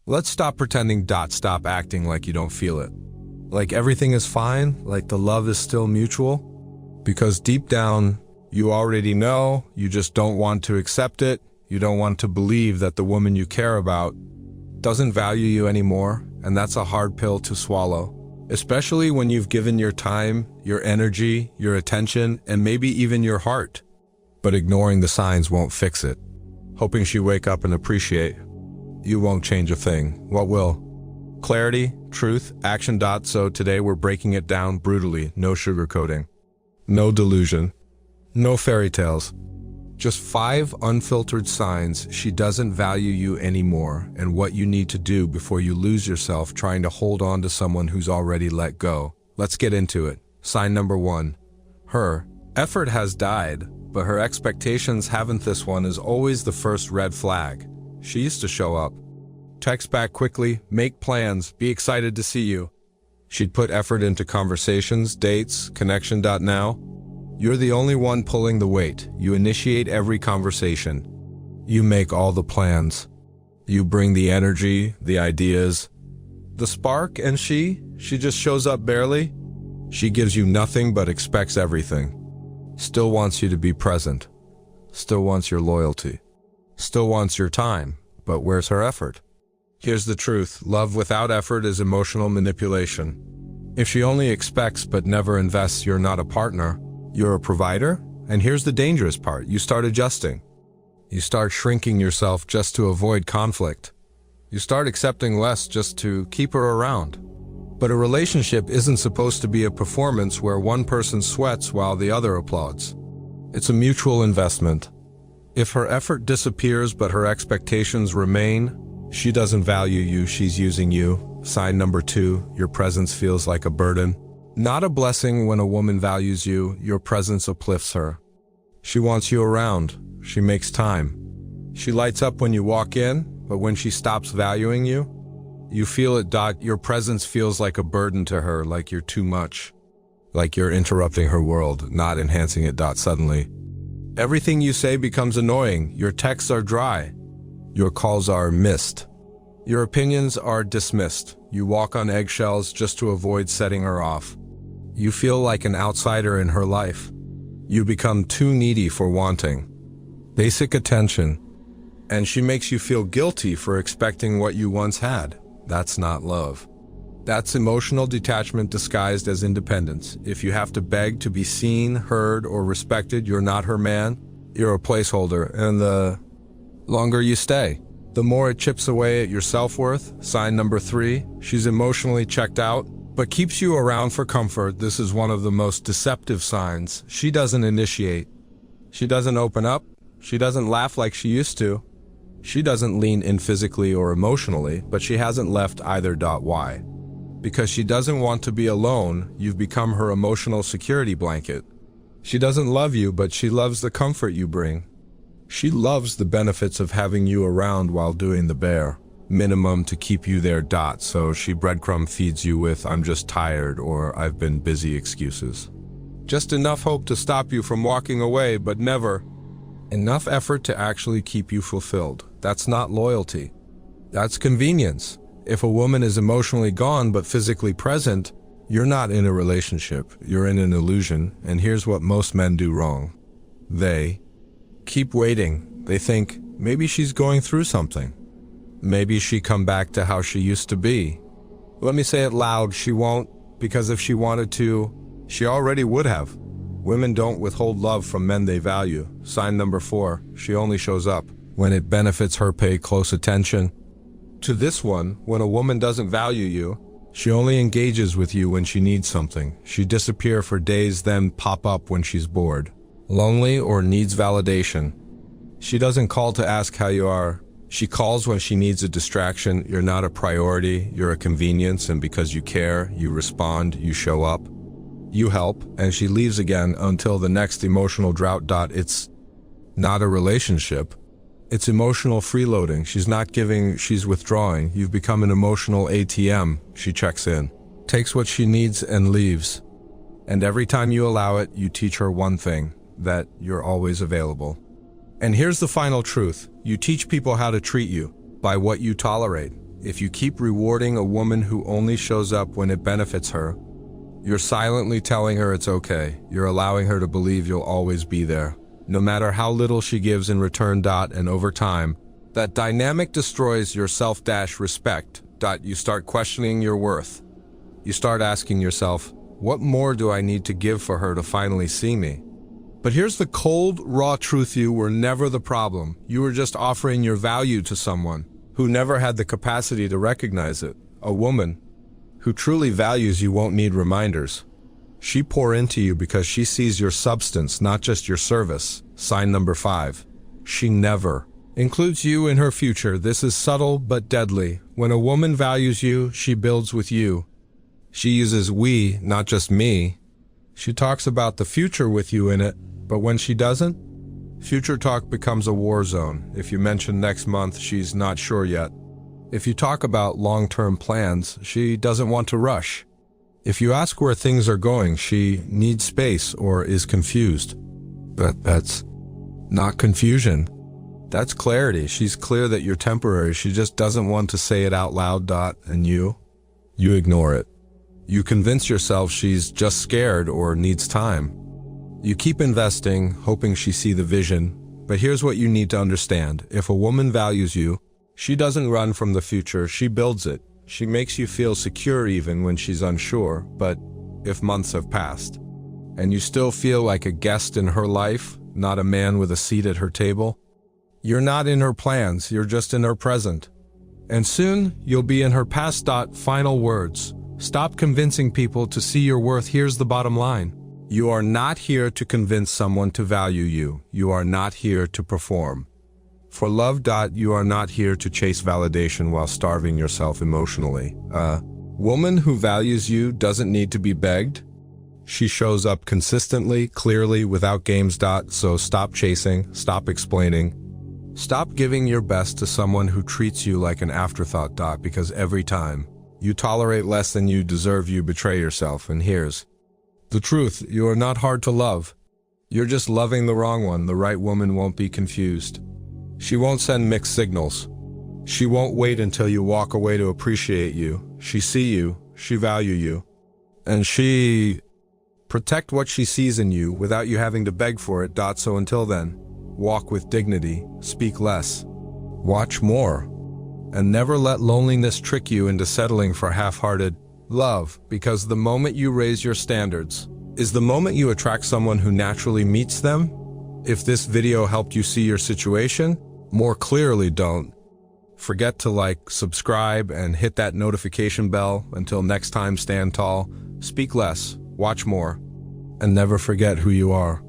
Let's stop pretending. Stop acting like you don't feel it. Like everything is fine, like the love is still mutual. Because deep down, you already know, you just don't want to accept it. You don't want to believe that the woman you care about doesn't value you anymore, and that's a hard pill to swallow. Especially when you've given your time, your energy, your attention, and maybe even your heart. But ignoring the signs won't fix it. Hoping she wake up and appreciate. You won't change a thing. What will? Clarity, truth, action. So today we're breaking it down brutally. No sugarcoating. No delusion. No fairy tales. Just 5 unfiltered signs she doesn't value you anymore and what you need to do before you lose yourself trying to hold on to someone who's already let go. Let's get into it. Sign number 1. Her effort has died, but her expectations haven't. This one is always the first red flag. She used to show up. Text back quickly, make plans, be excited to see you. She'd put effort into conversations, dates, connection. Now, you're the only one pulling the weight. You initiate every conversation. You make all the plans. You bring the energy, the ideas, the spark, and she just shows up barely. She gives you nothing but expects everything. Still wants you to be present. Still wants your loyalty. Still wants your time. But where's her effort? Here's the truth. Love without effort is emotional manipulation. If she only expects but never invests, you're not a partner. You're a provider. And here's the dangerous part. You start adjusting. You start shrinking yourself just to avoid conflict. You start accepting less just to keep her around. But a relationship isn't supposed to be a performance where one person sweats while the other applauds. It's a mutual investment. If her effort disappears but her expectations remain, she doesn't value you, she's using you. Sign number 2, your presence feels like a burden. Not a blessing. When a woman values you, your presence uplifts her. She wants you around. She makes time. She lights up when you walk in, but when she stops valuing you, you feel it. Your presence feels like a burden to her, like you're too much. Like you're interrupting her world, not enhancing it. Suddenly, everything you say becomes annoying. Your texts are dry. Your calls are missed. Your opinions are dismissed. You walk on eggshells just to avoid setting her off. You feel like an outsider in her life. You become too needy for wanting basic attention, and she makes you feel guilty for expecting what you once had. That's not love. That's emotional detachment disguised as independence. If you have to beg to be seen, heard, or respected, you're not her man. You're a placeholder, and the longer you stay, the more it chips away at your self-worth. Sign number 3, she's emotionally checked out, but keeps you around for comfort. This is one of the most deceptive signs. She doesn't initiate. She doesn't open up. She doesn't laugh like she used to. She doesn't lean in physically or emotionally, but she hasn't left either. Why? Because she doesn't want to be alone. You've become her emotional security blanket. She doesn't love you, but she loves the comfort you bring. She loves the benefits of having you around while doing the bare minimum to keep you there. So she breadcrumb feeds you with "I'm just tired" or "I've been busy" excuses. Just enough hope to stop you from walking away, but never enough effort to actually keep you fulfilled. That's not loyalty. That's convenience. If a woman is emotionally gone but physically present, you're not in a relationship. You're in an illusion. And here's what most men do wrong. They keep waiting. They think, maybe she's going through something. Maybe she come back to how she used to be. Let me say it loud, she won't, because if she wanted to, she already would have. Women don't withhold love from men they value. Sign number 4, she only shows up when it benefits her. Pay close attention to this one. When a woman doesn't value you, she only engages with you when she needs something. She disappears for days, then pop up when she's bored, lonely, or needs validation. She doesn't call to ask how you are. She calls when she needs a distraction. You're not a priority, you're a convenience, and because you care, you respond, you show up, you help, and she leaves again until the next emotional drought. It's not a relationship. It's emotional freeloading. She's not giving, she's withdrawing. You've become an emotional ATM. She checks in, takes what she needs, and leaves. And every time you allow it, you teach her one thing, that you're always available. And here's the final truth. You teach people how to treat you by what you tolerate. If you keep rewarding a woman who only shows up when it benefits her, you're silently telling her it's okay. You're allowing her to believe you'll always be there, no matter how little she gives in return. And over time, that dynamic destroys your self-respect. You start questioning your worth. You start asking yourself, what more do I need to give for her to finally see me? But here's the cold, raw truth: you were never the problem. You were just offering your value to someone who never had the capacity to recognize it. A woman who truly values you won't need reminders. She pour into you because she sees your substance, not just your service. Sign number 5. She never includes you in her future. This is subtle but deadly. When a woman values you, she builds with you. She uses we, not just me. She talks about the future with you in it, but when she doesn't, future talk becomes a war zone. If you mention next month, she's not sure yet. If you talk about long-term plans, she doesn't want to rush. If you ask where things are going, she needs space or is confused. But that's not confusion. That's clarity. She's clear that you're temporary. She just doesn't want to say it out loud. And you ignore it. You convince yourself she's just scared or needs time. You keep investing, hoping she sees the vision. But here's what you need to understand. If a woman values you, she doesn't run from the future, she builds it. She makes you feel secure even when she's unsure. But if months have passed, and you still feel like a guest in her life, not a man with a seat at her table, you're not in her plans, you're just in her present. And soon, you'll be in her past. Final words. Stop convincing people to see your worth. Here's the bottom line. You are not here to convince someone to value you. You are not here to perform. For love. You are not here to chase validation while starving yourself emotionally. A woman who values you doesn't need to be begged. She shows up consistently, clearly, without games. So stop chasing, stop explaining. Stop giving your best to someone who treats you like an afterthought. Because every time you tolerate less than you deserve, you betray yourself. And here's the truth. You are not hard to love. You're just loving the wrong one. The right woman won't be confused. She won't send mixed signals. She won't wait until you walk away to appreciate you. She see you, she value you, and she protect what she sees in you without you having to beg for it. So until then, walk with dignity, speak less, watch more, and never let loneliness trick you into settling for half-hearted love, because the moment you raise your standards is the moment you attract someone who naturally meets them. If this video helped you see your situation more clearly, don't forget to like, subscribe, and hit that notification bell. Until next time, stand tall, speak less, watch more, and never forget who you are.